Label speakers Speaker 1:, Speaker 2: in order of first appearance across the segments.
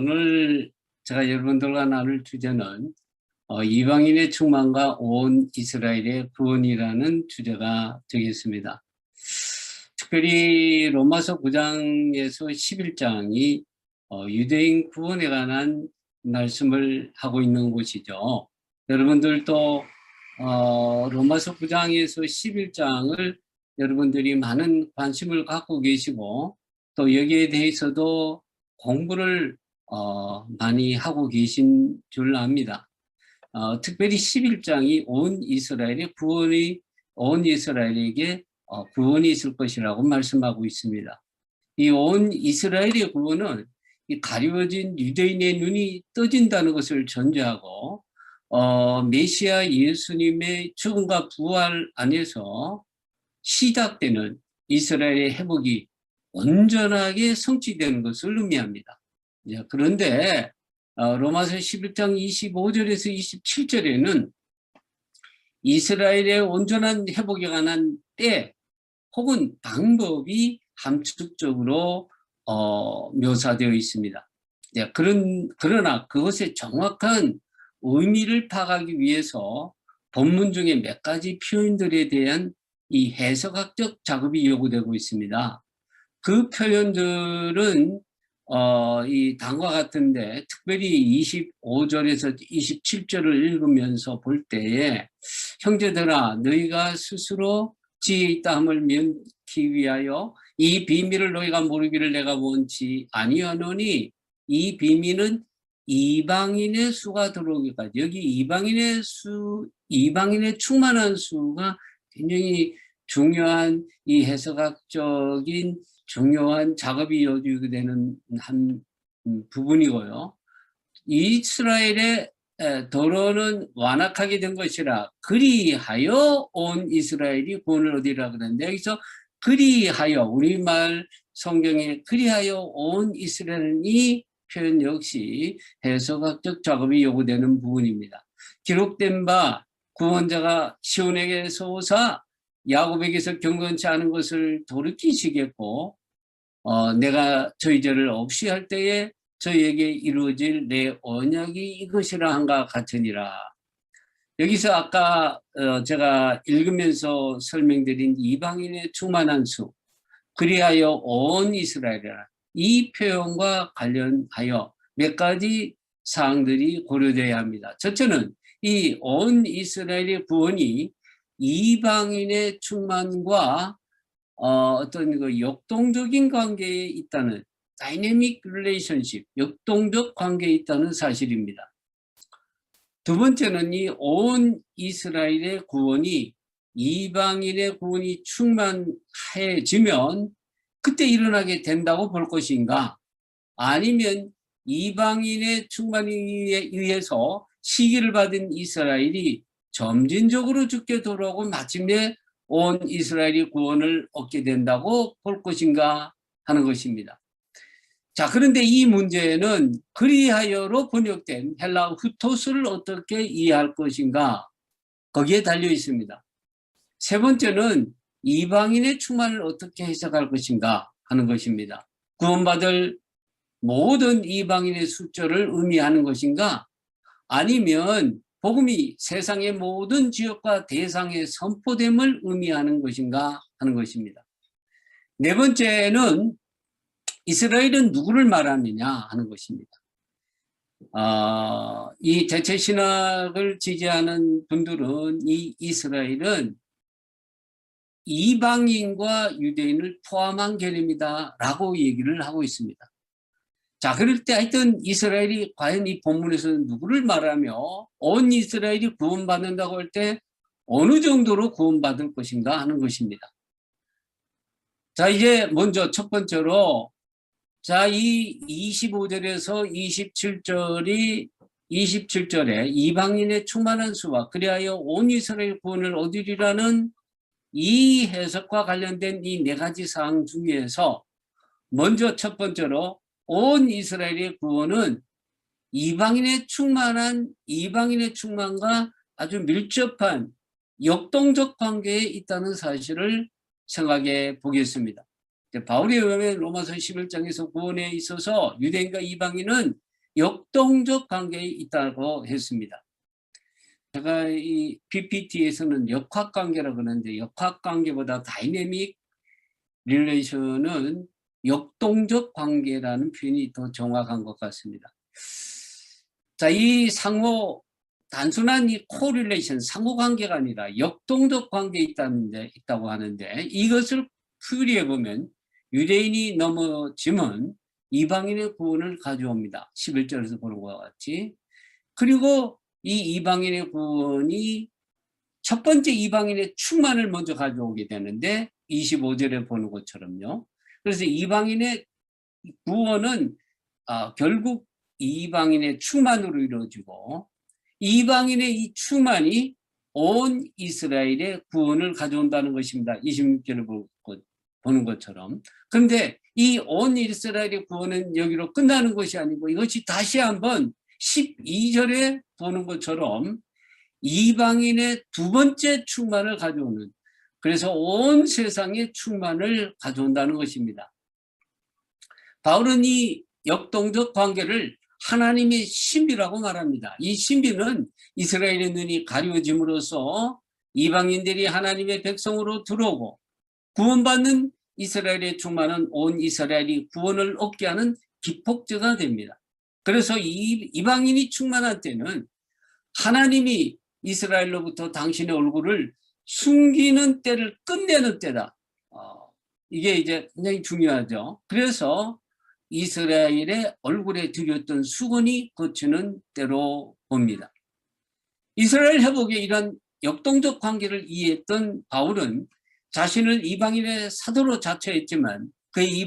Speaker 1: 오늘 제가 여러분들과 나눌 주제는 이방인의 충만과 온 이스라엘의 구원이라는 주제가 되겠습니다. 특별히 로마서 9장에서 11장이 유대인 구원에 관한 말씀을 하고 있는 곳이죠. 여러분들도 로마서 9장에서 11장을 여러분들이 많은 관심을 갖고 계시고 또 여기에 대해서도 공부를 많이 하고 계신 줄 압니다. 특별히 11장이 온 이스라엘에게 구원이 있을 것이라고 말씀하고 있습니다. 이 온 이스라엘의 구원은 이 가리워진 유대인의 눈이 떠진다는 것을 전제하고 메시아 예수님의 죽음과 부활 안에서 시작되는 이스라엘의 회복이 온전하게 성취되는 것을 의미합니다. 그런데 로마서 11장 25절에서 27절에는 이스라엘의 온전한 회복에 관한 때 혹은 방법이 함축적으로 묘사되어 있습니다. 그러나 그것의 정확한 의미를 파악하기 위해서 본문 중에 몇 가지 표현들에 대한 이 해석학적 작업이 요구되고 있습니다. 그 표현들은 이 다음과 같은데 특별히 25절에서 27절을 읽으면서 볼 때에 형제들아 너희가 스스로 지혜 있다 함을 면키 위하여 이 비밀을 너희가 모르기를 내가 원치 아니하노니 이 비밀은 이방인의 수가 들어오기까지 여기 이방인의 충만한 수가 굉장히 중요한 이 해석학적인 중요한 작업이 이어지게 되는 한 부분이고요. 이스라엘의 도로는 완악하게 된 것이라 그리하여 온 이스라엘이 구원을 얻으리라 그러는데 여기서 그리하여 우리말 성경에 그리하여 온 이스라엘은 이 표현 역시 해석학적 작업이 요구되는 부분입니다. 기록된 바 구원자가 시온에게서 오사 야곱에게서 경건치 않은 것을 돌이키시겠고 내가 저희 죄를 없이 할 때에 저희에게 이루어질 내 언약이 이것이라 한가 같으니라. 여기서 아까 제가 읽으면서 설명드린 이방인의 충만한 수 그리하여 온 이스라엘이라 이 표현과 관련하여 몇 가지 사항들이 고려되어야 합니다. 첫째는 이 온 이스라엘의 구원이 이방인의 충만과 어떤 그 역동적인 관계에 있다는 다이내믹 릴레이션십, 역동적 관계에 있다는 사실입니다. 두 번째는 이 온 이스라엘의 구원이 이방인의 구원이 충만해지면 그때 일어나게 된다고 볼 것인가 아니면 이방인의 충만에 의해서 시기를 받은 이스라엘이 점진적으로 죽게 돌아오고 마침내 온 이스라엘이 구원을 얻게 된다고 볼 것인가 하는 것입니다. 자, 그런데 이 문제는 그리하여로 번역된 헬라 후토스를 어떻게 이해할 것인가 거기에 달려 있습니다. 세 번째는 이방인의 충만을 어떻게 해석할 것인가 하는 것입니다. 구원받을 모든 이방인의 숫자를 의미하는 것인가 아니면 복음이 세상의 모든 지역과 대상에 선포됨을 의미하는 것인가 하는 것입니다. 네 번째는 이스라엘은 누구를 말하느냐 하는 것입니다. 이 대체신학을 지지하는 분들은 이 이스라엘은 이방인과 유대인을 포함한 개념이다 라고 얘기를 하고 있습니다. 자, 그럴 때 하여튼 이스라엘이 과연 이 본문에서는 누구를 말하며 온 이스라엘이 구원받는다고 할 때 어느 정도로 구원받을 것인가 하는 것입니다. 자, 이제 먼저 첫 번째로 자, 이 25절에서 27절에 이방인의 충만한 수와 그리하여 온 이스라엘 구원을 얻으리라는 이 해석과 관련된 이 네 가지 사항 중에서 먼저 첫 번째로 온 이스라엘의 구원은 이방인의 충만과 아주 밀접한 역동적 관계에 있다는 사실을 생각해 보겠습니다. 바울에 의하면 로마서 11장에서 구원에 있어서 유대인과 이방인은 역동적 관계에 있다고 했습니다. 제가 이 PPT에서는 역학관계라고 그러는데 역학관계보다 다이내믹 릴레이션은 역동적 관계라는 표현이 더 정확한 것 같습니다. 자, 이 상호 단순한 이 코릴레이션 상호관계가 아니라 역동적 관계에 있다고 하는데 이것을 풀이해 보면 유대인이 넘어짐은 이방인의 구원을 가져옵니다. 11절에서 보는 것과 같이. 그리고 이 이방인의 구원이 첫 번째 이방인의 충만을 먼저 가져오게 되는데 25절에 보는 것처럼요. 그래서 이방인의 구원은 결국 이방인의 충만으로 이루어지고 이방인의 이 충만이 온 이스라엘의 구원을 가져온다는 것입니다. 26절을 보는 것처럼. 그런데 이 온 이스라엘의 구원은 여기로 끝나는 것이 아니고 이것이 다시 한번 12절에 보는 것처럼 이방인의 두 번째 충만을 가져오는, 그래서 온 세상의 충만을 가져온다는 것입니다. 바울은 이 역동적 관계를 하나님의 신비라고 말합니다. 이 신비는 이스라엘의 눈이 가려짐으로써 이방인들이 하나님의 백성으로 들어오고 구원받는 이스라엘의 충만은 온 이스라엘이 구원을 얻게 하는 기폭제가 됩니다. 그래서 이방인이 충만한 때는 하나님이 이스라엘로부터 당신의 얼굴을 숨기는 때를 끝내는 때다. 이게 이제 굉장히 중요하죠. 그래서 이스라엘의 얼굴에 들였던 수건이 거치는 때로 봅니다. 이스라엘 회복에 이런 역동적 관계를 이해했던 바울은 자신을 이방인의 사도로 자처했지만 그의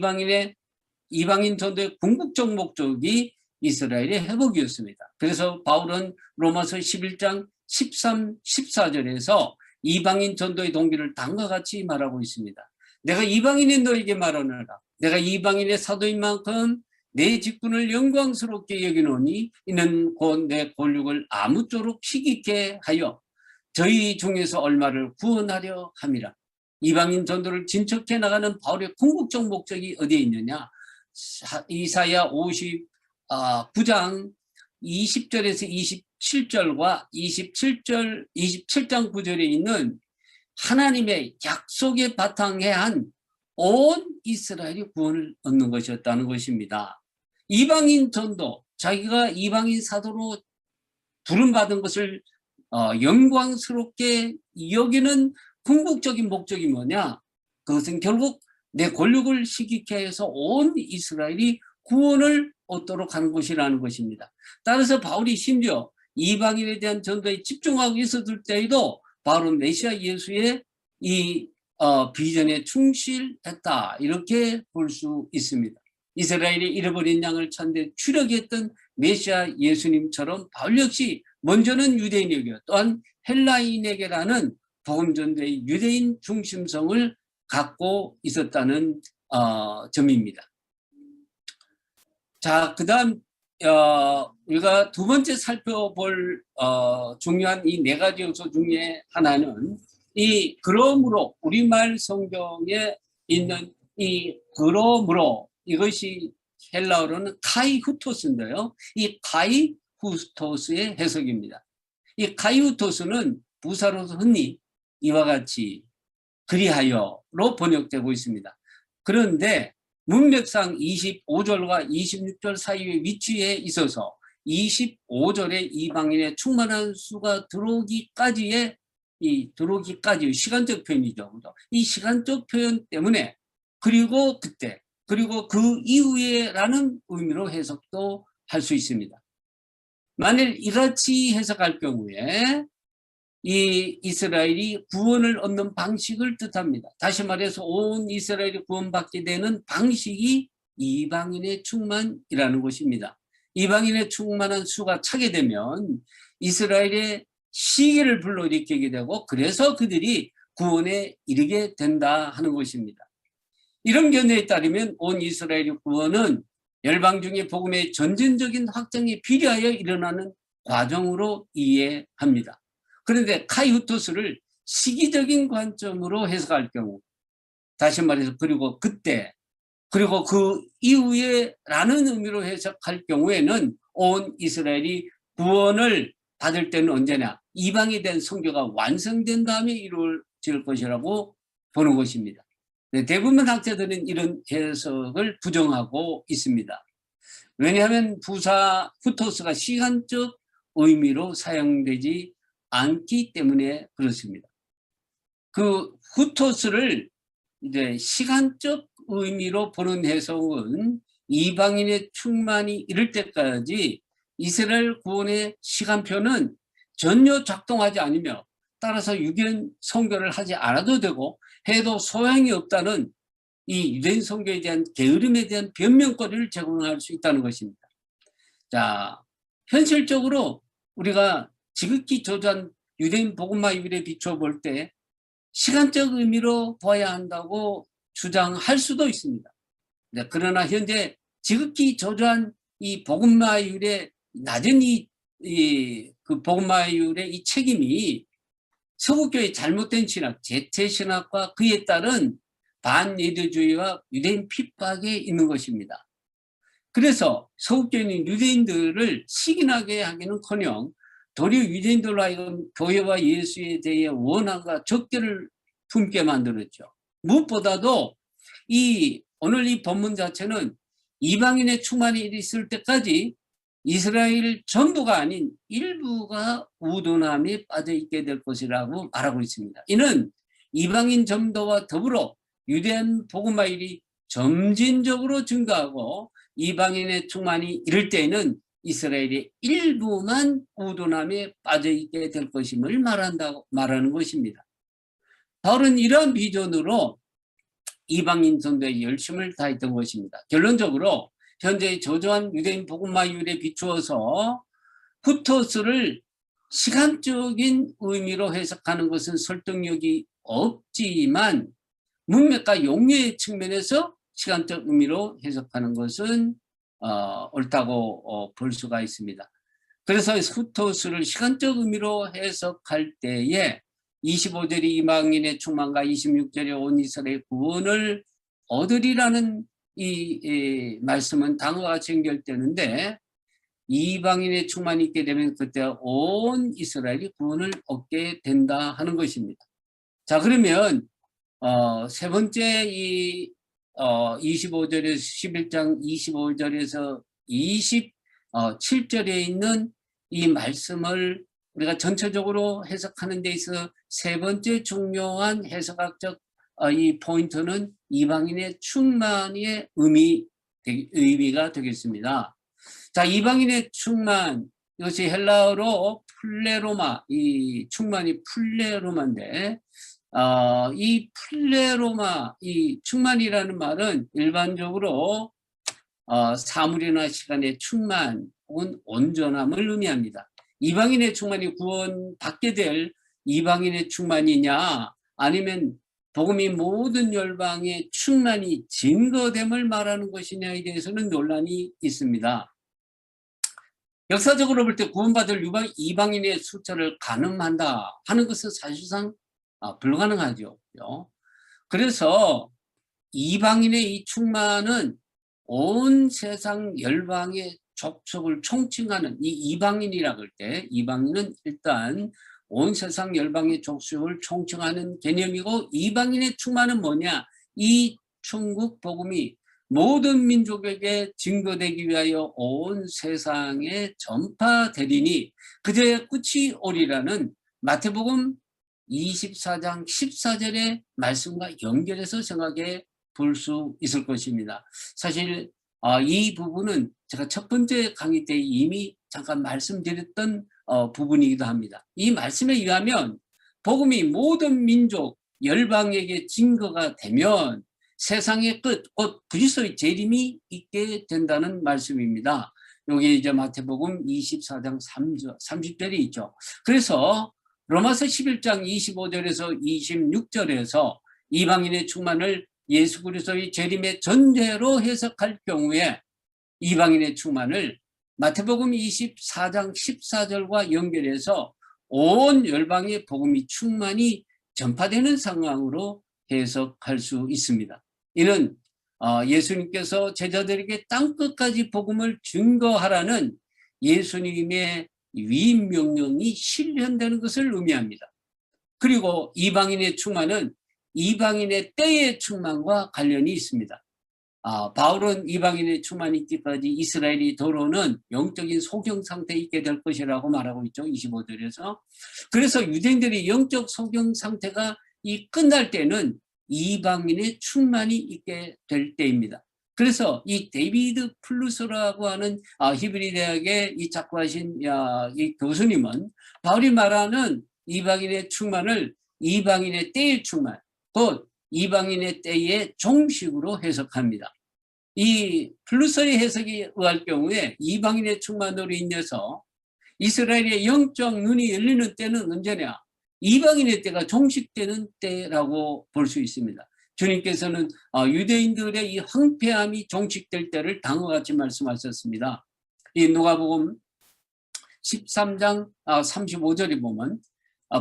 Speaker 1: 이방인 전도의 궁극적 목적이 이스라엘의 회복이었습니다. 그래서 바울은 로마서 11장 13, 14절에서 이방인 전도의 동기를 다음과 같이 말하고 있습니다. 내가 이방인의 너에게 말하노라. 내가 이방인의 사도인 만큼 내 직분을 영광스럽게 여기노니 이는 곧 내 권력을 아무쪼록 희귀케 하여 저희 중에서 얼마를 구원하려 함이라. 이방인 전도를 진척해 나가는 바울의 궁극적 목적이 어디에 있느냐? 이사야 59장 20절에서 27절과 27장 9절에 있는 하나님의 약속에 바탕에 한 온 이스라엘이 구원을 얻는 것이었다는 것입니다. 이방인 전도, 자기가 이방인 사도로 부름받은 것을 영광스럽게 여기는 궁극적인 목적이 뭐냐? 그것은 결국 내 권력을 희귀케 해서 온 이스라엘이 구원을 얻도록 하는 것이라는 것입니다. 따라서 바울이 심지어 이방인에 대한 전도에 집중하고 있었을 때에도 바울은 메시아 예수의 이 비전에 충실했다, 이렇게 볼 수 있습니다. 이스라엘이 잃어버린 양을 찾는 추력했던 메시아 예수님처럼 바울 역시 먼저는 유대인에게 또한 헬라인에게라는 복음전도의 유대인 중심성을 갖고 있었다는 점입니다. 자, 그 다음 우리가 두 번째 살펴볼 중요한 이 네 가지 요소 중에 하나는 이 그러므로, 우리말 성경에 있는 이 그러므로, 이것이 헬라어로는 카이후토스인데요. 이 카이후토스의 해석입니다. 이 카이후토스는 부사로서 흔히 이와 같이 그리하여로 번역되고 있습니다. 그런데 문맥상 25절과 26절 사이의 위치에 있어서 25절에 이방인의 충만한 수가 들어오기까지의 시간적 표현이죠. 이 시간적 표현 때문에 그리고 그때 그리고 그 이후에라는 의미로 해석도 할 수 있습니다. 만일 이같이 해석할 경우에 이 이스라엘이 구원을 얻는 방식을 뜻합니다. 다시 말해서 온 이스라엘이 구원받게 되는 방식이 이방인의 충만이라는 것입니다. 이방인의 충만한 수가 차게 되면 이스라엘의 시기를 불러일으키게 되고 그래서 그들이 구원에 이르게 된다 하는 것입니다. 이런 견해에 따르면 온 이스라엘의 구원은 열방 중에 복음의 전진적인 확장에 비례하여 일어나는 과정으로 이해합니다. 그런데 카이후토스를 시기적인 관점으로 해석할 경우, 다시 말해서 그리고 그때 그리고 그 이후에 라는 의미로 해석할 경우에는 온 이스라엘이 구원을 받을 때는 언제냐? 이방이 된 선교가 완성된 다음에 이루어질 것이라고 보는 것입니다. 네, 대부분 학자들은 이런 해석을 부정하고 있습니다. 왜냐하면 후토스가 시간적 의미로 사용되지 않기 때문에 그렇습니다. 그 후토스를 이제 시간적 의미로 보는 해석은 이방인의 충만이 이를 때까지 이스라엘 구원의 시간표는 전혀 작동하지 않으며 따라서 유대인 선교를 하지 않아도 되고 해도 소용이 없다는 이 유대인 선교에 대한 게으름에 대한 변명거리를 제공할 수 있다는 것입니다. 자, 현실적으로 우리가 지극히 저조한 유대인 복음화 이율에 비추어 볼 때 시간적 의미로 봐야 한다고 주장할 수도 있습니다. 네, 그러나 현재 지극히 저조한 이 복음화율의 낮은 그 복음화율의 이 책임이 서구교의 잘못된 신학, 재체신학과 그에 따른 반예대주의와 유대인 핍박에 있는 것입니다. 그래서 서구교회는 유대인들을 시기나게 하기는커녕 도리어 유대인들로 하여금 교회와 예수에 대해 원한과 적개를 품게 만들었죠. 무엇보다도 오늘 이 본문 자체는 이방인의 충만이 있을 때까지 이스라엘 전부가 아닌 일부가 우둔함에 빠져 있게 될 것이라고 말하고 있습니다. 이는 이방인 전도와 더불어 유대인 복음화율이 점진적으로 증가하고 이방인의 충만이 이를 때에는 이스라엘의 일부만 우둔함에 빠져 있게 될 것임을 말하는 것입니다. 바울은 이러한 비전으로 이방인 전도에 열심을 다했던 것입니다. 결론적으로 현재의 저조한 유대인 복음화율에 비추어서 후토스를 시간적인 의미로 해석하는 것은 설득력이 없지만 문맥과 용례의 측면에서 시간적 의미로 해석하는 것은 옳다고 볼 수가 있습니다. 그래서 후토스를 시간적 의미로 해석할 때에 25절이 이방인의 충만과 26절이 온 이스라엘 구원을 얻으리라는 이 말씀은 단어같이 연결되는데 이방인의 충만이 있게 되면 그때 온 이스라엘이 구원을 얻게 된다 하는 것입니다. 자, 그러면 세 번째 25절에서 11장 25절에서 27절에 있는 이 말씀을 우리가 전체적으로 해석하는 데 있어 세 번째 중요한 해석학적 이 포인트는 이방인의 충만의 의미가 되겠습니다. 자, 이방인의 충만, 이것이 헬라어로 플레로마, 이 충만이 플레로마인데 이 플레로마, 이 충만이라는 말은 일반적으로 사물이나 시간의 충만 혹은 온전함을 의미합니다. 이방인의 충만이 구원받게 될 이방인의 충만이냐 아니면 복음이 모든 열방의 충만이 증거됨을 말하는 것이냐에 대해서는 논란이 있습니다. 역사적으로 볼 때 구원받을 이방인의 숫자를 가늠한다 하는 것은 사실상 불가능하죠. 그래서 이방인의 이 충만은 온 세상 열방의 족속을 총칭하는 이 이방인이라고 할 때 이방인은 일단 온 세상 열방의 족속을 총칭하는 개념이고 이방인의 충만은 뭐냐? 이 천국 복음이 모든 민족에게 증거되기 위하여 온 세상에 전파되리니 그들의 끝이 오리라는 마태복음 24장 14절의 말씀과 연결해서 생각해 볼 수 있을 것입니다. 사실 이 부분은 제가 첫 번째 강의 때 이미 잠깐 말씀드렸던 부분이기도 합니다. 이 말씀에 의하면 복음이 모든 민족 열방에게 증거가 되면 세상의 끝, 곧 그리스도의 재림이 있게 된다는 말씀입니다. 여기 이제 마태복음 24장 30절이 있죠. 그래서 로마서 11장 25절에서 26절에서 이방인의 충만을 예수 그리스도의 재림의 전제로 해석할 경우에 이방인의 충만을 마태복음 24장 14절과 연결해서 온 열방의 복음이 충만히 전파되는 상황으로 해석할 수 있습니다. 이는 예수님께서 제자들에게 땅끝까지 복음을 증거하라는 예수님의 위임 명령이 실현되는 것을 의미합니다. 그리고 이방인의 충만은 이방인의 때의 충만과 관련이 있습니다. 바울은 이방인의 충만이 있기까지 이스라엘이 도로는 영적인 소경 상태에 있게 될 것이라고 말하고 있죠. 25절에서. 그래서 유대인들의 영적 소경 상태가 끝날 때는 이방인의 충만이 있게 될 때입니다. 그래서 이 데이비드 플루스라고 하는 히브리 대학의 이 작가하신 이 교수님은 바울이 말하는 이방인의 충만을 이방인의 때의 충만, 곧 이방인의 때의 종식으로 해석합니다. 이 플루스의 해석에 의할 경우에 이방인의 충만으로 인해서 이스라엘의 영적 눈이 열리는 때는 언제냐? 이방인의 때가 종식되는 때라고 볼 수 있습니다. 주님께서는 유대인들의 이 황폐함이 종식될 때를 다음과 같이 말씀하셨습니다. 이 누가복음 13장 35절에 보면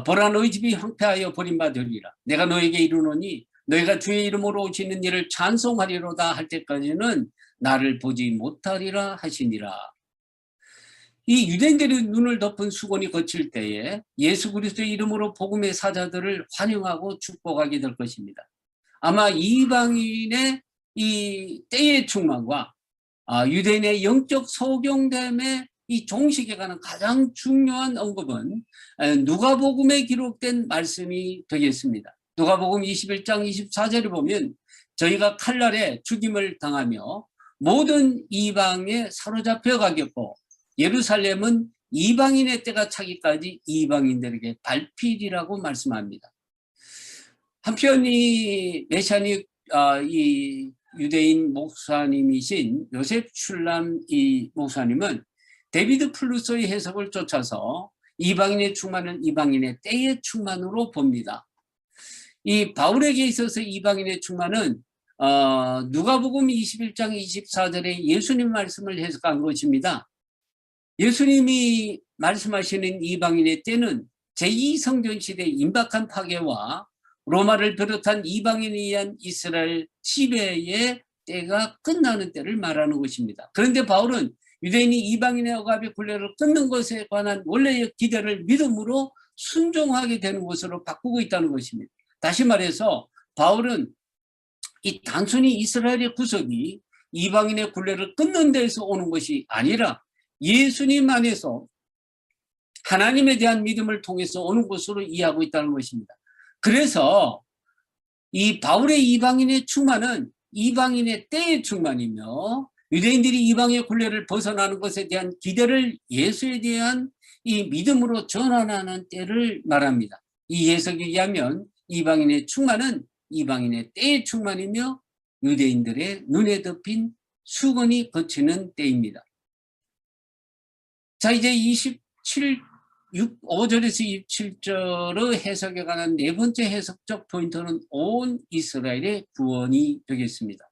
Speaker 1: 보라 너희 집이 황폐하여 버림받으리라. 내가 너에게 이르노니 너희가 주의 이름으로 오시는 일을 찬송하리로다 할 때까지는 나를 보지 못하리라 하시니라. 이 유대인들의 눈을 덮은 수건이 거칠 때에 예수 그리스도의 이름으로 복음의 사자들을 환영하고 축복하게 될 것입니다. 아마 이방인의 이 때의 충만과 유대인의 영적 소경됨의 이 종식에 관한 가장 중요한 언급은 누가복음에 기록된 말씀이 되겠습니다. 누가복음 21장 24절에 보면 저희가 칼날에 죽임을 당하며 모든 이방에 사로잡혀 가겠고 예루살렘은 이방인의 때가 차기까지 이방인들에게 밟히리라고 말씀합니다. 한편 이 메시아닉 이 유대인 목사님이신 요셉 슐람 이 목사님은 데비드 플루스의 해석을 쫓아서 이방인의 충만은 이방인의 때의 충만으로 봅니다. 이 바울에게 있어서 이방인의 충만은 누가복음 21장 24절에 예수님 말씀을 해석한 것입니다. 예수님이 말씀하시는 이방인의 때는 제2성전 시대의 임박한 파괴와 로마를 비롯한 이방인에 의한 이스라엘 지배의 때가 끝나는 때를 말하는 것입니다. 그런데 바울은 유대인이 이방인의 억압의 굴레를 끊는 것에 관한 원래의 기대를 믿음으로 순종하게 되는 것으로 바꾸고 있다는 것입니다. 다시 말해서 바울은 이 단순히 이스라엘의 구속이 이방인의 굴레를 끊는 데에서 오는 것이 아니라 예수님 안에서 하나님에 대한 믿음을 통해서 오는 것으로 이해하고 있다는 것입니다. 그래서 이 바울의 이방인의 충만은 이방인의 때의 충만이며 유대인들이 이방의 굴레를 벗어나는 것에 대한 기대를 예수에 대한 이 믿음으로 전환하는 때를 말합니다. 이 해석에 의하면 이방인의 충만은 이방인의 때의 충만이며 유대인들의 눈에 덮인 수건이 거치는 때입니다. 자, 이제 5절에서 27절의 해석에 관한 네 번째 해석적 포인트는 온 이스라엘의 구원이 되겠습니다.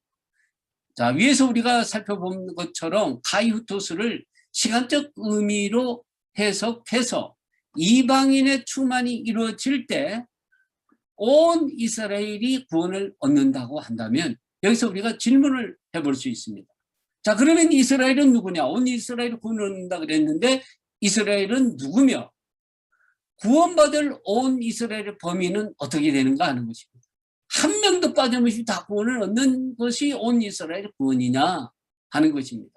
Speaker 1: 자, 위에서 우리가 살펴본 것처럼 카이후토스를 시간적 의미로 해석해서 이방인의 충만이 이루어질 때 온 이스라엘이 구원을 얻는다고 한다면 여기서 우리가 질문을 해볼 수 있습니다. 자, 그러면 이스라엘은 누구냐? 온 이스라엘이 구원을 얻는다 그랬는데 이스라엘은 누구며 구원받을 온 이스라엘의 범위는 어떻게 되는가 하는 것입니다. 한 명도 빠짐없이 다 구원을 얻는 것이 온 이스라엘의 구원이냐 하는 것입니다.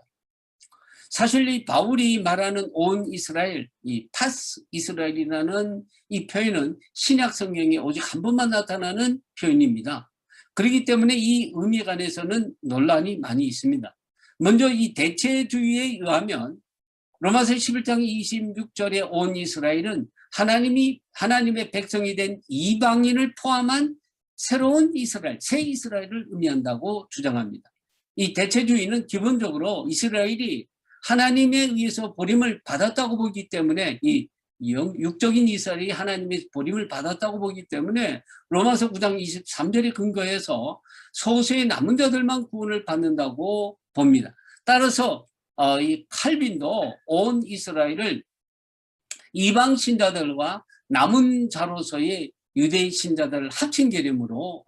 Speaker 1: 사실 이 바울이 말하는 온 이스라엘, 이 파스 이스라엘이라는 이 표현은 신약 성경에 오직 한 번만 나타나는 표현입니다. 그렇기 때문에 이 의미에 관해서는 논란이 많이 있습니다. 먼저 이 대체주의에 의하면 로마서 11장 26절에 온 이스라엘은 하나님의 백성이 된 이방인을 포함한 새로운 이스라엘, 새 이스라엘을 의미한다고 주장합니다. 이 대체주의는 기본적으로 이스라엘이 하나님에 의해서 버림을 받았다고 보기 때문에 이 육적인 이스라엘이 하나님의 버림을 받았다고 보기 때문에 로마서 9장 23절에 근거해서 소수의 남은 자들만 구원을 받는다고 봅니다. 따라서 이 칼빈도 온 이스라엘을 이방 신자들과 남은 자로서의 유대 신자들을 합친 개념으로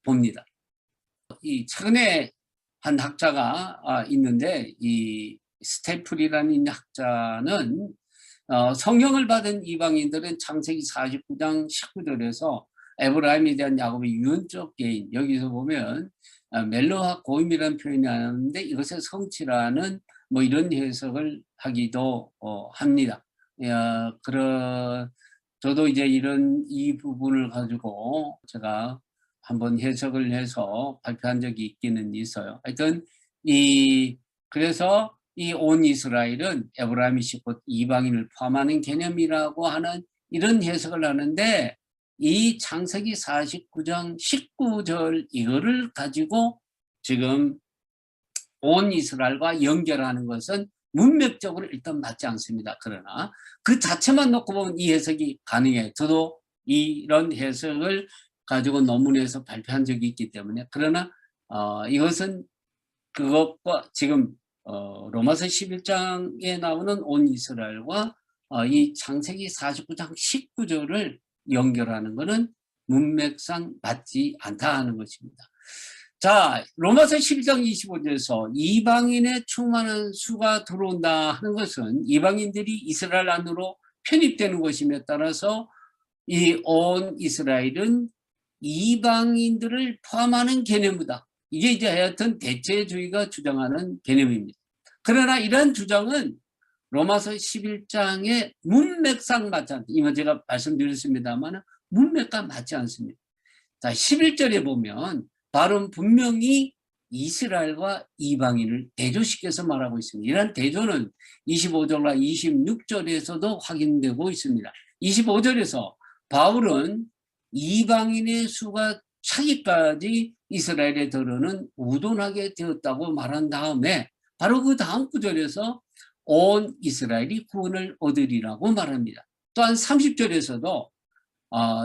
Speaker 1: 봅니다. 이 최근에 한 학자가 있는데 이 스테플이라는 학자는 성령을 받은 이방인들은 창세기 49장 19절에서 에브라임에 대한 야곱의 유언적 개인, 여기서 보면 멜로하 고임이라는 표현이 나오는데 이것의 성취라는 뭐 이런 해석을 하기도 합니다. 저도 이제 이 부분을 가지고 제가 한번 해석을 해서 발표한 적이 있기는 있어요. 하여튼 그래서 이 온 이스라엘은 에브라임이 곧 이방인을 포함하는 개념이라고 하는 이런 해석을 하는데, 이 창세기 49장 19절 이거를 가지고 지금 온 이스라엘과 연결하는 것은 문맥적으로 일단 맞지 않습니다. 그러나 그 자체만 놓고 보면 이 해석이 가능해요. 저도 이런 해석을 가지고 논문에서 발표한 적이 있기 때문에. 그러나 이것은 그것과 지금 로마서 11장에 나오는 온 이스라엘과 이 창세기 49장 19절을 연결하는 것은 문맥상 맞지 않다 하는 것입니다. 자, 로마서 11장 25절에서 이방인의 충만한 수가 들어온다 하는 것은 이방인들이 이스라엘 안으로 편입되는 것임에 따라서 이 온 이스라엘은 이방인들을 포함하는 개념이다. 이게 이제 하여튼 대체주의가 주장하는 개념입니다. 그러나 이러한 주장은 로마서 11장의 문맥상 맞지 않다. 이거 제가 말씀드렸습니다만 문맥과 맞지 않습니다. 자, 11절에 보면 바로 분명히 이스라엘과 이방인을 대조시켜서 말하고 있습니다. 이러한 대조는 25절과 26절에서도 확인되고 있습니다. 25절에서 바울은 이방인의 수가 차기까지 이스라엘에 들어는 우둔하게 되었다고 말한 다음에 바로 그 다음 구절에서 온 이스라엘이 구원을 얻으리라고 말합니다. 또한 30절에서도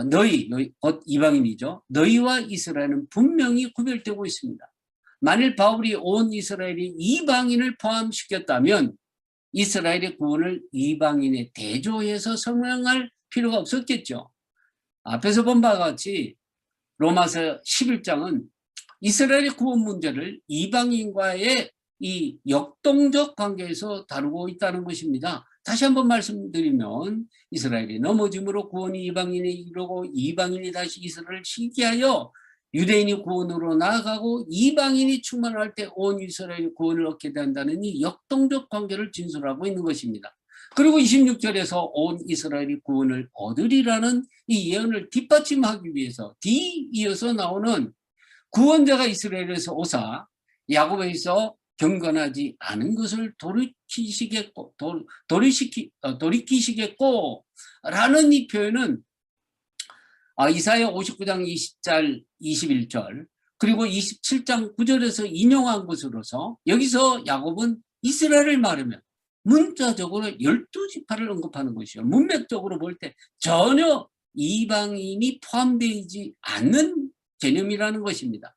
Speaker 1: 너희 곧 이방인이죠. 너희와 이스라엘은 분명히 구별되고 있습니다. 만일 바울이 온 이스라엘이 이방인을 포함시켰다면 이스라엘의 구원을 이방인에 대조해서 설명할 필요가 없었겠죠. 앞에서 본 바와 같이 로마서 11장은 이스라엘의 구원 문제를 이방인과의 이 역동적 관계에서 다루고 있다는 것입니다. 다시 한번 말씀드리면 이스라엘이 넘어짐으로 구원이 이방인에 이르고 이방인이 다시 이스라엘을 시기하여 유대인이 구원으로 나아가고 이방인이 충만할 때 온 이스라엘이 구원을 얻게 된다는 이 역동적 관계를 진술하고 있는 것입니다. 그리고 26절에서 온 이스라엘이 구원을 얻으리라는 이 예언을 뒷받침하기 위해서 뒤이어서 나오는 구원자가 이스라엘에서 오사 야곱에서 경건하지 않은 것을 돌이키시겠고 라는 이 표현은 이사야 59장 20절 21절 그리고 27장 9절에서 인용한 것으로서 여기서 야곱은 이스라엘을 말하면 문자적으로 12지파를 언급하는 것이요. 문맥적으로 볼 때 전혀 이방인이 포함되지 않는 개념이라는 것입니다.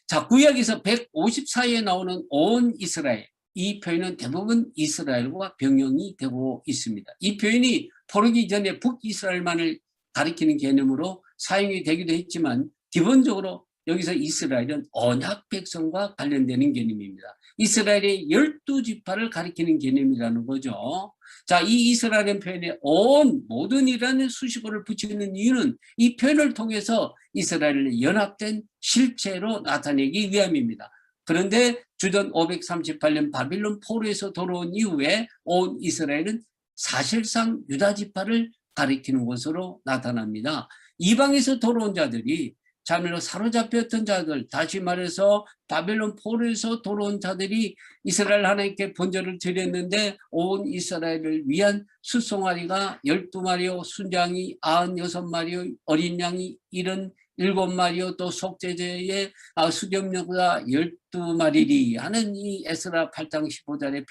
Speaker 1: 자, 구약에서 154에 나오는 온 이스라엘, 이 표현은 대부분 이스라엘과 병용이 되고 있습니다. 이 표현이 포르기 전에 북이스라엘만을 가리키는 개념으로 사용이 되기도 했지만 기본적으로 여기서 이스라엘은 언약 백성과 관련되는 개념입니다. 이스라엘의 12지파를 가리키는 개념이라는 거죠. 자, 이 이스라엘의 표현에 온 모든이라는 수식어를 붙이는 이유는 이 표현을 통해서 이스라엘을 연합된 실체로 나타내기 위함입니다. 그런데 주전 538년 바빌론 포로에서 돌아온 이후에 온 이스라엘은 사실상 유다지파를 가리키는 것으로 나타납니다. 이방에서 돌아온 자들이 자매로 사로잡혔던 자들, 다시 말해서 바벨론 포로에서 돌아온 자들이 이스라엘 하나님께 번제를 드렸는데 온 이스라엘을 위한 숫송아리가 12마리요, 순장이 96마리요, 어린 양이 77마리요, 또 속죄제의 수정료가 12마리리 하는 이 에스라 8장 15절의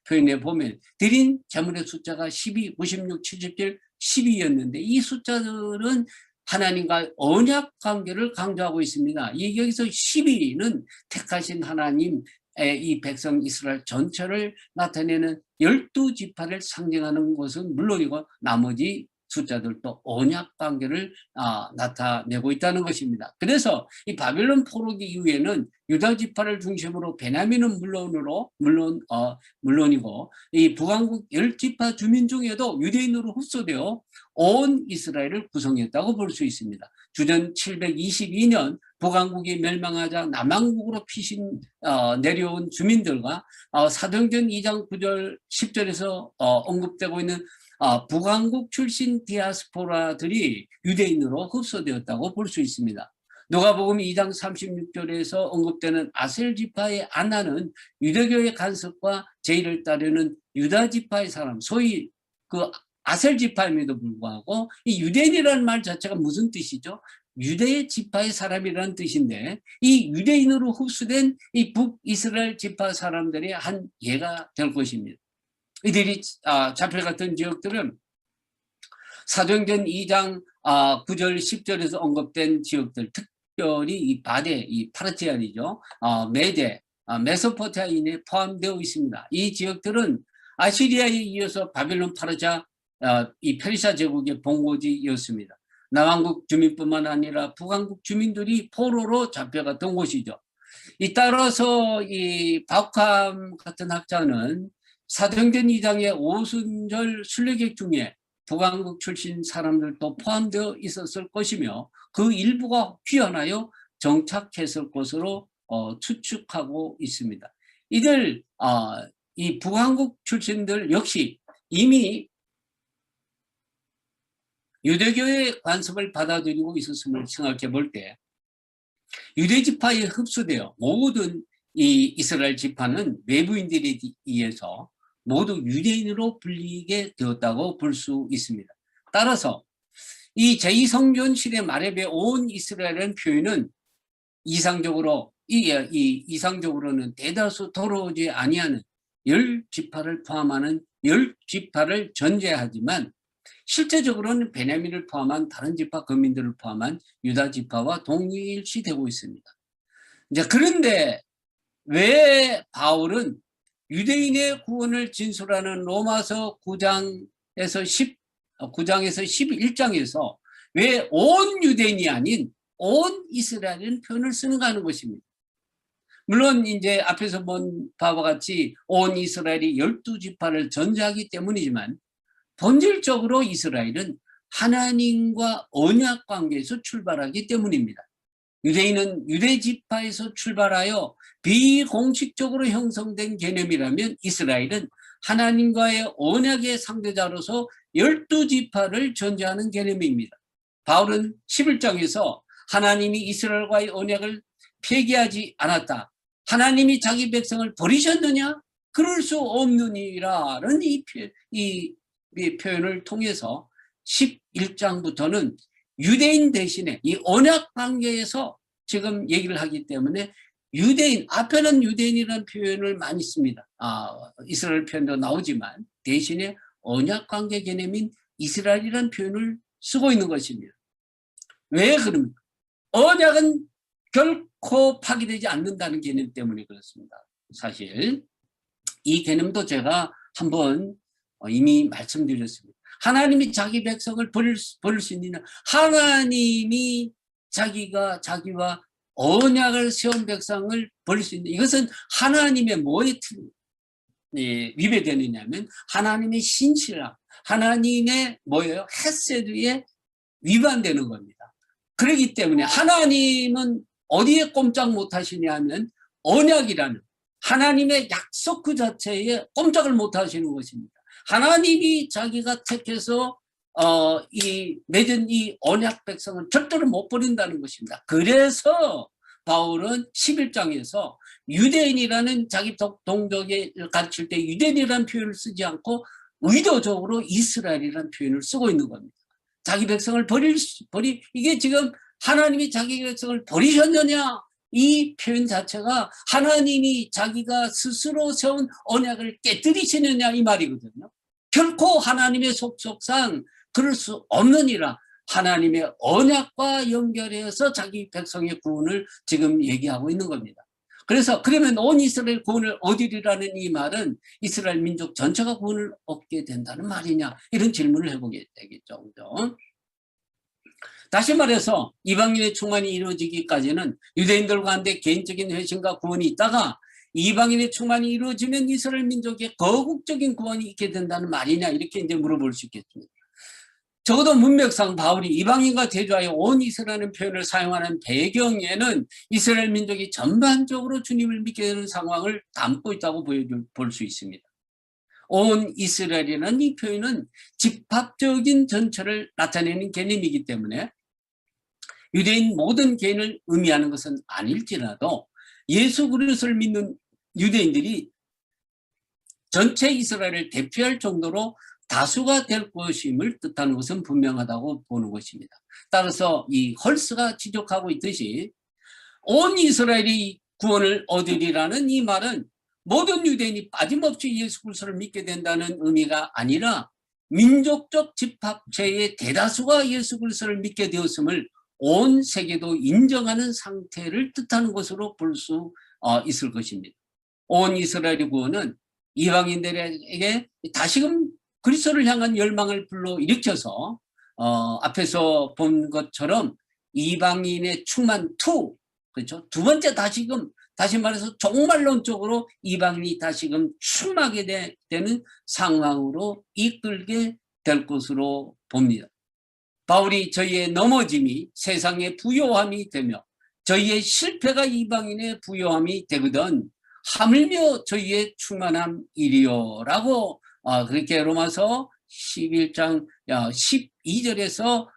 Speaker 1: 표현에 보면 드린 제물의 숫자가 12, 56, 77, 12였는데 이 숫자들은 하나님과 언약 관계를 강조하고 있습니다. 여기서 12는 택하신 하나님의 이 백성 이스라엘 전체를 나타내는 12지파를 상징하는 것은 물론이고 나머지 숫자들도 언약 관계를 나타내고 있다는 것입니다. 그래서 이 바벨론 포로기 이후에는 유다 지파를 중심으로 베냐민은 물론이고 이 북왕국 10지파 주민 중에도 유대인으로 흡수되어 온 이스라엘을 구성했다고 볼 수 있습니다. 주전 722년 북왕국이 멸망하자 남왕국으로 내려온 주민들과 사도행전 2장 9절 10절에서 언급되고 있는 북왕국 출신 디아스포라들이 유대인으로 흡수되었다고 볼 수 있습니다. 누가복음 2장 36절에서 언급되는 아셀 지파의 아나는 유대교의 간섭과 제의를 따르는 유다 지파의 사람, 소위 그 아셀 지파임에도 불구하고 이 유대인이라는 말 자체가 무슨 뜻이죠? 유대 지파의 사람이라는 뜻인데 이 유대인으로 흡수된 이 북이스라엘 지파 사람들의 한 예가 될 것입니다. 이들이 잡혀갔던 지역들은 사도행전 2장 9절 10절에서 언급된 지역들, 특별히 이 바데, 이 파르티안이죠. 메데, 메소포타미아에 포함되어 있습니다. 이 지역들은 아시리아에 이어서 바벨론, 파르자, 이 페르시아 제국의 본고지였습니다. 남왕국 주민뿐만 아니라 북왕국 주민들이 포로로 잡혀갔던 곳이죠. 따라서 이 바우캄 같은 학자는 사도행전 2장의 오순절 순례객 중에 북왕국 출신 사람들도 포함되어 있었을 것이며 그 일부가 귀환하여 정착했을 것으로 추측하고 있습니다. 이들 이 북왕국 출신들 역시 이미 유대교의 관습을 받아들이고 있었음을 생각해 볼 때 유대 지파에 흡수되어 모든 이 이스라엘 지파는 외부인들에 의해서 모두 유대인으로 불리게 되었다고 볼 수 있습니다. 따라서 이 제2성전 시대 말에 온 이스라엘이라는 표현은 이상적으로는 대다수 돌아오지 아니하는 10지파를 포함하는 10지파를 전제하지만 실제적으로는 베냐민을 포함한 다른 지파 거민들을 포함한 유다 지파와 동일시되고 있습니다. 그런데 왜 바울은 유대인의 구원을 진술하는 로마서 9장에서 11장에서 왜 온 유대인이 아닌 온 이스라엘이라는 표현을 쓰는가 하는 것입니다. 물론 이제 앞에서 본 바와 같이 온 이스라엘이 12지파를 전제하기 때문이지만 본질적으로 이스라엘은 하나님과 언약 관계에서 출발하기 때문입니다. 유대인은 유대 지파에서 출발하여 비공식적으로 형성된 개념이라면 이스라엘은 하나님과의 언약의 상대자로서 12지파를 전제하는 개념입니다. 바울은 11장에서 하나님이 이스라엘과의 언약을 폐기하지 않았다. 하나님이 자기 백성을 버리셨느냐? 그럴 수 없느니라는 이 표현을 통해서 11장부터는 유대인 대신에 이 언약 관계에서 지금 얘기를 하기 때문에 유대인, 앞에는 유대인이라는 표현을 많이 씁니다. 이스라엘 표현도 나오지만 대신에 언약 관계 개념인 이스라엘이라는 표현을 쓰고 있는 것입니다. 왜 그럽니까? 언약은 결코 파기되지 않는다는 개념 때문에 그렇습니다. 사실 이 개념도 제가 한번 이미 말씀드렸습니다. 하나님이 자기 백성을 버릴 수 있느냐? 하나님이 자기와 언약을 세운 백성을 버릴 수 있느냐? 이것은 하나님의 뭐에 위배되느냐면 하나님의 신실함, 하나님의 뭐예요? 헤세드에 위반되는 겁니다. 그렇기 때문에 하나님은 어디에 꼼짝 못하시냐 하면 언약이라는 하나님의 약속 그 자체에 꼼짝을 못하시는 것입니다. 하나님이 자기가 택해서 맺은 이 언약 백성은 절대로 못 버린다는 것입니다. 그래서 바울은 11장에서 유대인이라는 자기 동족에 가르칠 때 유대인이라는 표현을 쓰지 않고 의도적으로 이스라엘이라는 표현을 쓰고 있는 겁니다. 자기 백성을 이게 지금 하나님이 자기 백성을 버리셨느냐? 이 표현 자체가 하나님이 자기가 스스로 세운 언약을 깨뜨리시느냐 이 말이거든요. 결코 하나님의 속성상 그럴 수 없느니라. 하나님의 언약과 연결해서 자기 백성의 구원을 지금 얘기하고 있는 겁니다. 그래서 그러면 온 이스라엘 구원을 얻으리라는 이 말은 이스라엘 민족 전체가 구원을 얻게 된다는 말이냐, 이런 질문을 해보게 되겠죠. 그죠? 다시 말해서 이방인의 충만이 이루어지기까지는 유대인들 가운데 개인적인 회심과 구원이 있다가 이방인의 충만이 이루어지면 이스라엘 민족의 거국적인 구원이 있게 된다는 말이냐, 이렇게 이제 물어볼 수 있겠습니다. 적어도 문맥상 바울이 이방인과 대조하여 온 이스라엘이라는 표현을 사용하는 배경에는 이스라엘 민족이 전반적으로 주님을 믿게 되는 상황을 담고 있다고 볼 수 있습니다. 온 이스라엘이라는 이 표현은 집합적인 전체를 나타내는 개념이기 때문에 유대인 모든 개인을 의미하는 것은 아닐지라도 예수 그리스도를 믿는 유대인들이 전체 이스라엘을 대표할 정도로 다수가 될 것임을 뜻하는 것은 분명하다고 보는 것입니다. 따라서 이 헐스가 지적하고 있듯이 온 이스라엘이 구원을 얻으리라는 이 말은 모든 유대인이 빠짐없이 예수 그리스도를 믿게 된다는 의미가 아니라 민족적 집합체의 대다수가 예수 그리스도를 믿게 되었음을 온 세계도 인정하는 상태를 뜻하는 것으로 볼 수 있을 것입니다. 온 이스라엘의 구원은 이방인들에게 다시금 그리스도를 향한 열망을 불러일으켜서 앞에서 본 것처럼 이방인의 충만 2, 그렇죠? 두 번째 다시 말해서 종말론적으로 이방인이 다시금 충만하게 되는 상황으로 이끌게 될 것으로 봅니다. 바울이 저희의 넘어짐이 세상의 부요함이 되며 저희의 실패가 이방인의 부요함이 되거든 하물며 저희의 충만함이리요 라고 그렇게 로마서 11장 12절에서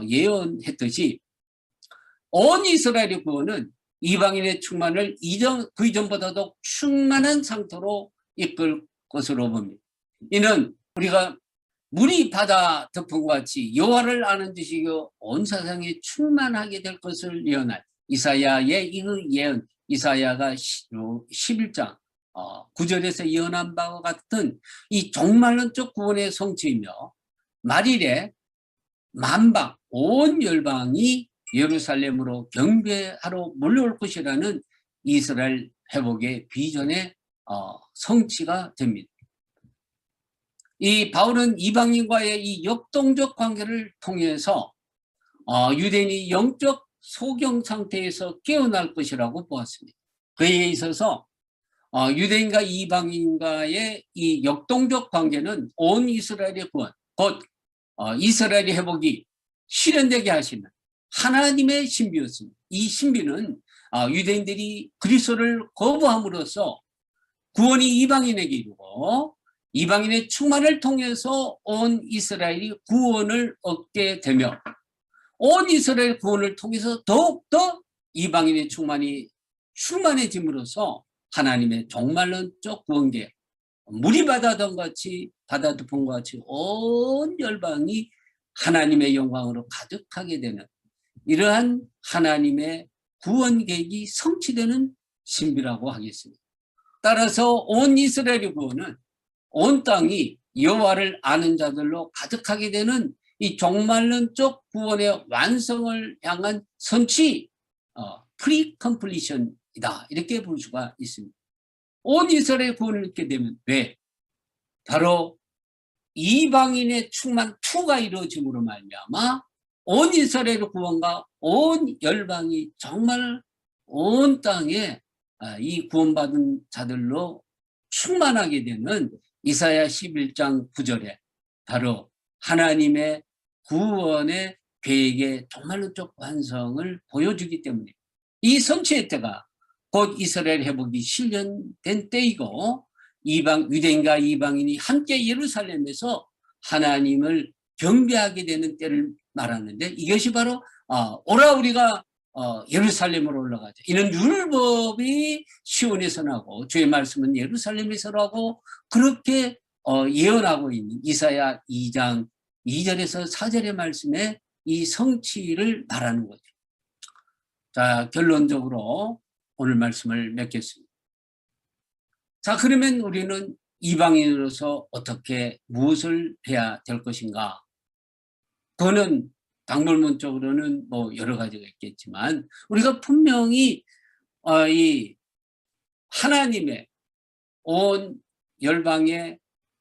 Speaker 1: 예언했듯이 온 이스라엘의 구원은 이방인의 충만을 그 이전보다도 충만한 상태로 이끌 것으로 봅니다. 이는 우리가 물이 바다 덮음과 같이 여호와를 아는 지식이 온 세상에 충만하게 될 것을 예언할 이사야의 이 예언, 이사야가 11장 9절에서 예언한 바와 같은 이 종말론적 구원의 성취이며 말일에 만방 온 열방이 예루살렘으로 경배하러 몰려올 것이라는 이스라엘 회복의 비전의 성취가 됩니다. 이 바울은 이방인과의 이 역동적 관계를 통해서 유대인이 영적 소경 상태에서 깨어날 것이라고 보았습니다. 그에 있어서 유대인과 이방인과의 이 역동적 관계는 온 이스라엘의 구원, 곧 이스라엘의 회복이 실현되게 하시는 하나님의 신비였습니다. 이 신비는 유대인들이 그리스도를 거부함으로써 구원이 이방인에게 이르고 이방인의 충만을 통해서 온 이스라엘이 구원을 얻게 되며 온 이스라엘 구원을 통해서 더욱더 이방인의 충만이 충만해짐으로써 하나님의 종말론적 구원계획, 물이 바다 덮음과 같이 온 열방이 하나님의 영광으로 가득하게 되는 이러한 하나님의 구원 계획이 성취되는 신비라고 하겠습니다. 따라서 온 이스라엘의 구원은 온 땅이 여호와를 아는 자들로 가득하게 되는 이 종말론적 구원의 완성을 향한 선취, 프리컴플리션이다, 이렇게 볼 수가 있습니다. 온 이스라엘 구원을 얻게 되면 왜? 바로 이방인의 충만 2가 이루어짐으로 말미암아 온 이스라엘의 구원과 온 열방이 정말 온 땅에 이 구원받은 자들로 충만하게 되는 이사야 11장 9절에 바로 하나님의 구원의 계획의 종말론적 완성을 보여주기 때문에 이 선취의 때가 곧 이스라엘 회복이 실현된 때이고 유대인과 이방인이 함께 예루살렘에서 하나님을 경배하게 되는 때를 말하는데 이것이 바로 오라 우리가 예루살렘으로 올라가자. 이는 율법이 시온에서 나고 주의 말씀은 예루살렘에서 나고 그렇게 예언하고 있는 이사야 2장 2절에서 4절의 말씀에 이 성취를 말하는 거죠. 자, 결론적으로 오늘 말씀을 맺겠습니다. 자, 그러면 우리는 이방인으로서 어떻게 무엇을 해야 될 것인가? 그거는 방법론적으로는 뭐 여러 가지가 있겠지만 우리가 분명히 이 하나님의 온 열방의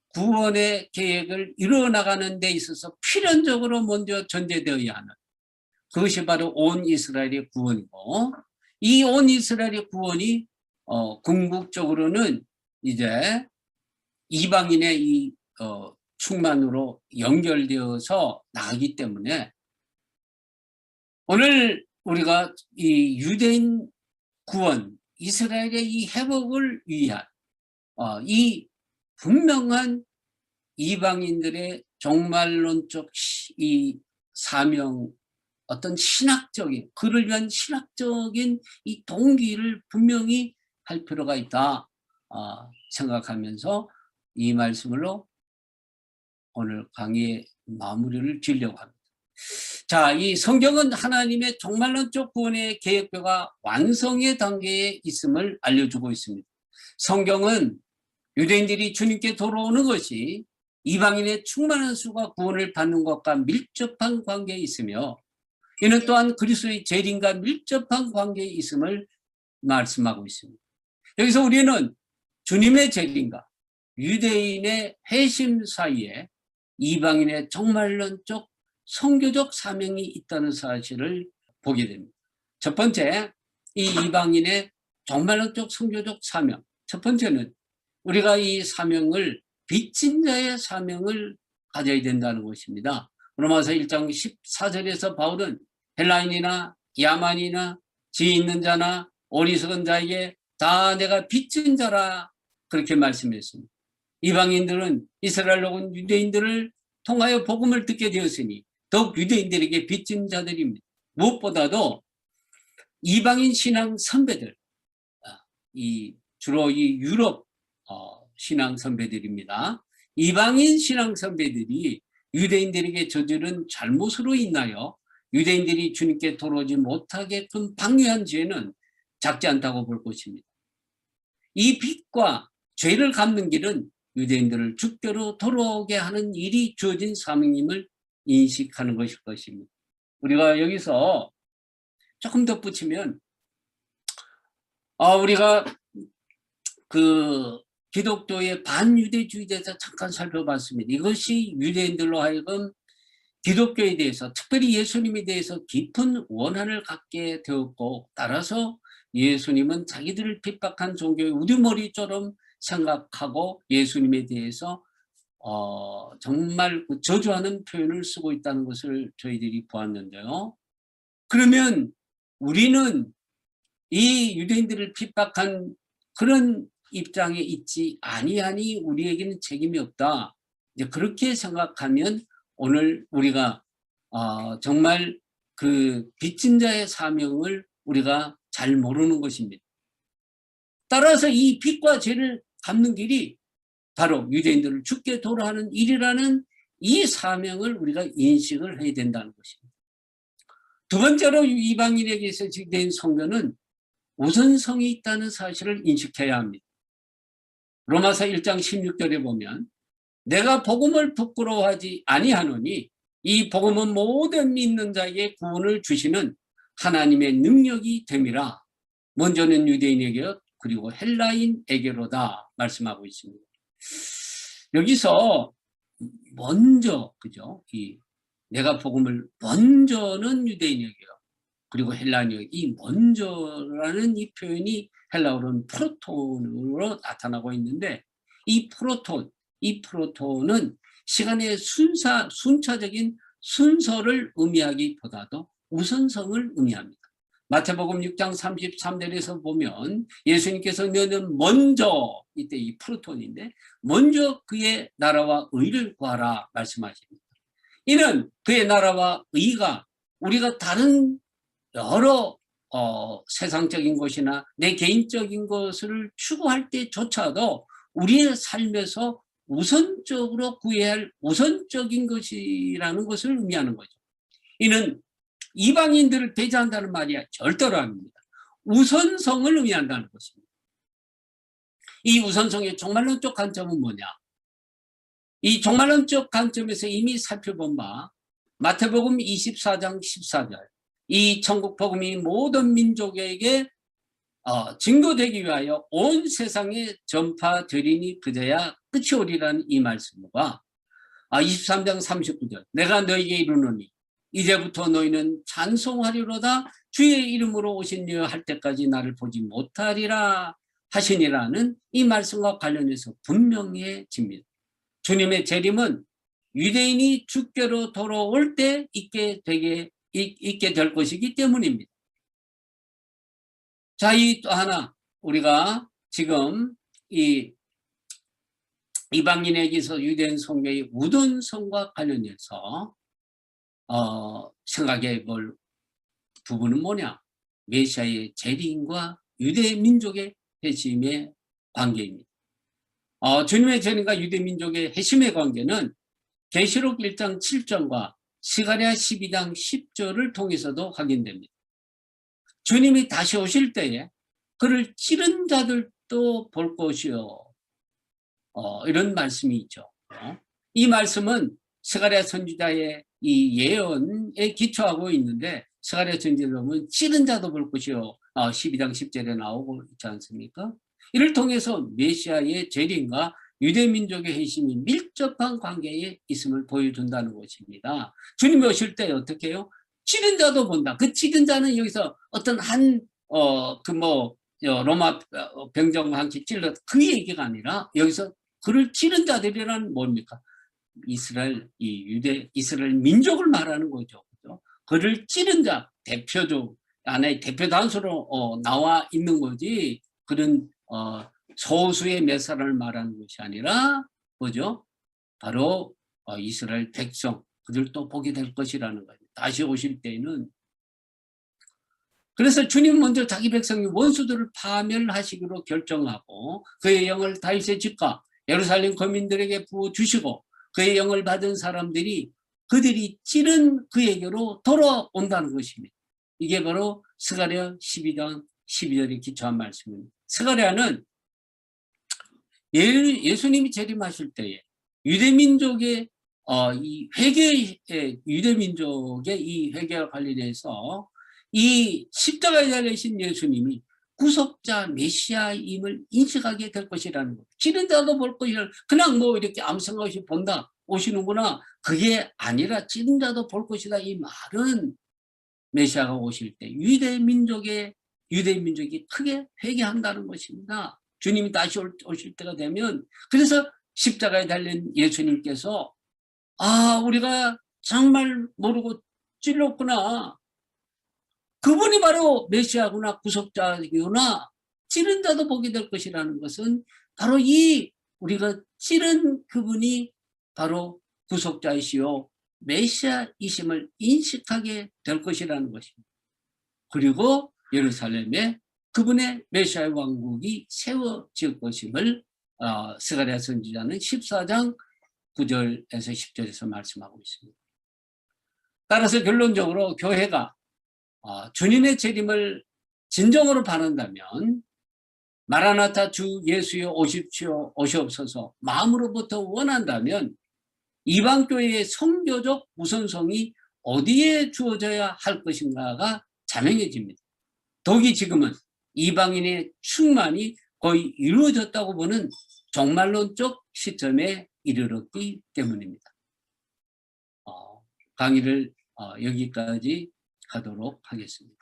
Speaker 1: 구원의 계획을 이루어나가는 데 있어서 필연적으로 먼저 전제되어야 하는, 그것이 바로 온 이스라엘의 구원이고, 이 온 이스라엘의 구원이 궁극적으로는 이제 이방인의 이 충만으로 연결되어서 나가기 때문에, 오늘 우리가 이 유대인 구원, 이스라엘의 이 회복을 위한 이 분명한 이방인들의 종말론적 이 사명, 어떤 신학적인, 그를 위한 신학적인 이 동기를 분명히 할 필요가 있다 생각하면서 이 말씀으로 오늘 강의의 마무리를 지으려고 합니다. 자, 이 성경은 하나님의 종말론적 구원의 계획표가 완성의 단계에 있음을 알려주고 있습니다. 성경은 유대인들이 주님께 돌아오는 것이 이방인의 충만한 수가 구원을 받는 것과 밀접한 관계에 있으며, 이는 또한 그리스도의 재림과 밀접한 관계에 있음을 말씀하고 있습니다. 여기서 우리는 주님의 재림과 유대인의 회심 사이에 이방인의 종말론적 선교적 사명이 있다는 사실을 보게 됩니다. 첫 번째, 이 이방인의 종말론적 선교적 사명. 첫 번째는 우리가 이 사명을 빚진 자의 사명을 가져야 된다는 것입니다. 로마서 1장 14절에서 바울은 헬라인이나 야만이나 지혜 있는 자나 어리석은 자에게 다 내가 빚진 자라 그렇게 말씀했습니다. 이방인들은 이스라엘 혹은 유대인들을 통하여 복음을 듣게 되었으니 더욱 유대인들에게 빚진 자들입니다. 무엇보다도 이방인 신앙 선배들, 주로 이 유럽 신앙 선배들입니다. 이방인 신앙 선배들이 유대인들에게 저지른 잘못으로 인하여 유대인들이 주님께 돌아오지 못하게끔 방해한 죄는 작지 않다고 볼 것입니다. 이 빚과 죄를 갚는 길은 유대인들을 주께로 돌아오게 하는 일이 주어진 사명임을 인식하는 것일 것입니다. 우리가 여기서 조금 덧붙이면, 우리가 그 기독교의 반유대주의에 대해서 잠깐 살펴봤습니다. 이것이 유대인들로 하여금 기독교에 대해서, 특별히 예수님에 대해서 깊은 원한을 갖게 되었고, 따라서 예수님은 자기들을 핍박한 종교의 우두머리처럼 생각하고 예수님에 대해서 정말 저주하는 표현을 쓰고 있다는 것을 저희들이 보았는데요. 그러면 우리는 이 유대인들을 핍박한 그런 입장에 있지 아니하니 우리에게는 책임이 없다. 이제 그렇게 생각하면 오늘 우리가 정말 그 빚진 자의 사명을 우리가 잘 모르는 것입니다. 따라서 이 빚과 죄를 갚는 길이 바로 유대인들을 주께 돌아가는 일이라는 이 사명을 우리가 인식을 해야 된다는 것입니다. 두 번째로 이방인에게 제시된 선교는 우선성이 있다는 사실을 인식해야 합니다. 로마서 1장 16절에 보면 내가 복음을 부끄러워하지 아니하노니 이 복음은 모든 믿는 자에게 구원을 주시는 하나님의 능력이 됨이라. 먼저는 유대인에게 그리고 헬라인에게로다 말씀하고 있습니다. 여기서 먼저, 그죠? 내가 복음을 먼저는 유대인에게요. 그리고 헬라인에게, 이 먼저라는 이 표현이 헬라어로는 프로톤으로 나타나고 있는데, 이 프로톤은 시간의 순차적인 순서를 의미하기보다도 우선성을 의미합니다. 마태복음 6장 33절에서 보면 예수님께서 너는 먼저, 이때 이 프로톤인데, 먼저 그의 나라와 의를 구하라 말씀하십니다. 이는 그의 나라와 의가 우리가 다른 여러 세상적인 것이나 내 개인적인 것을 추구할 때조차도 우리의 삶에서 우선적으로 구해야 할 우선적인 것이라는 것을 의미하는 거죠. 이는 이방인들을 배제한다는 말이 절대로 아닙니다. 우선성을 의미한다는 것입니다. 이 우선성의 종말론적 관점은 뭐냐? 이 종말론적 관점에서 이미 살펴본 바 마태복음 24장 14절, 이 천국 복음이 모든 민족에게 증거되기 위하여 온 세상에 전파되리니 그제야 끝이 오리라는 이 말씀과 23장 39절 내가 너에게 이르노니 이제부터 너희는 찬송하리로다 주의 이름으로 오신 이여 할 때까지 나를 보지 못하리라 하시니라는 이 말씀과 관련해서 분명해집니다. 주님의 재림은 유대인이 주께로 돌아올 때 있게 될 것이기 때문입니다. 자, 이 또 하나 우리가 지금 이 이방인에게서 유대인 성경의 우둔성과 관련해서 생각해 볼 부분은 뭐냐? 메시아의 재림과 유대 민족의 회심의 관계입니다. 주님의 재림과 유대 민족의 회심의 관계는 계시록 1장 7절과 스가랴 12장 10절을 통해서도 확인됩니다. 주님이 다시 오실 때에 그를 찌른 자들도 볼 것이요. 이런 말씀이 있죠. 이 말씀은 스가랴 선지자의 이 예언에 기초하고 있는데 스가랴 선지자를 보면 찌른 자도 볼 것이요. 12장 10절에 나오고 있지 않습니까? 이를 통해서 메시아의 재림과 유대민족의 회심이 밀접한 관계에 있음을 보여준다는 것입니다. 주님이 오실 때 어떻게 해요? 찌른 자도 본다. 그 찌른 자는 여기서 어떤 로마 병정과 함께 찔러 그 얘기가 아니라 여기서 그를 찌른 자들이란 뭡니까? 이스라엘 민족을 말하는 거죠. 그죠? 그를 찌른 자, 대표적 안에 대표 단수로 나와 있는 거지. 그런 소수의 몇 사람을 말하는 것이 아니라 뭐죠? 바로 이스라엘 백성 그들도 보게 될 것이라는 거예요. 다시 오실 때에는. 그래서 주님 먼저 자기 백성의 원수들을 파멸하시기로 결정하고 그의 영을 다윗의 집과 예루살렘 거민들에게 부어주시고 그의 영을 받은 사람들이 그들이 찌른 그에게로 돌아온다는 것입니다. 이게 바로 스가랴 12장 12절에 기초한 말씀입니다. 스가랴는 예수님이 재림하실 때에 유대민족의 유대민족의 이 회개와 관련해서 이 십자가에 달리신 예수님이 구속자 메시아임을 인식하게 될 것이라는 것. 찌른 자도 볼 것이라 그냥 뭐 이렇게 아무 생각 없이 본다 오시는구나. 그게 아니라 찌른 자도 볼 것이다. 이 말은 메시아가 오실 때 유대민족이 크게 회개한다는 것입니다. 주님이 다시 오실 때가 되면. 그래서 십자가에 달린 예수님께서 우리가 정말 모르고 찔렀구나. 그분이 바로 메시아구나 구속자이구나. 찌른 자도 보게 될 것이라는 것은 바로 이 우리가 찌른 그분이 바로 구속자이시요 메시아이심을 인식하게 될 것이라는 것입니다. 그리고 예루살렘에 그분의 메시아의 왕국이 세워질 것임을 스가랴 선지자는 14장 9절에서 10절에서 말씀하고 있습니다. 따라서 결론적으로 교회가 주님의 재림을 진정으로 바란다면 마라나타 주 예수여 오십시오 오시옵소서 마음으로부터 원한다면 이방교회의 선교적 우선성이 어디에 주어져야 할 것인가가 자명해집니다. 더욱이 지금은 이방인의 충만이 거의 이루어졌다고 보는 종말론적 시점에 이르렀기 때문입니다. 강의를 여기까지 하도록 하겠습니다.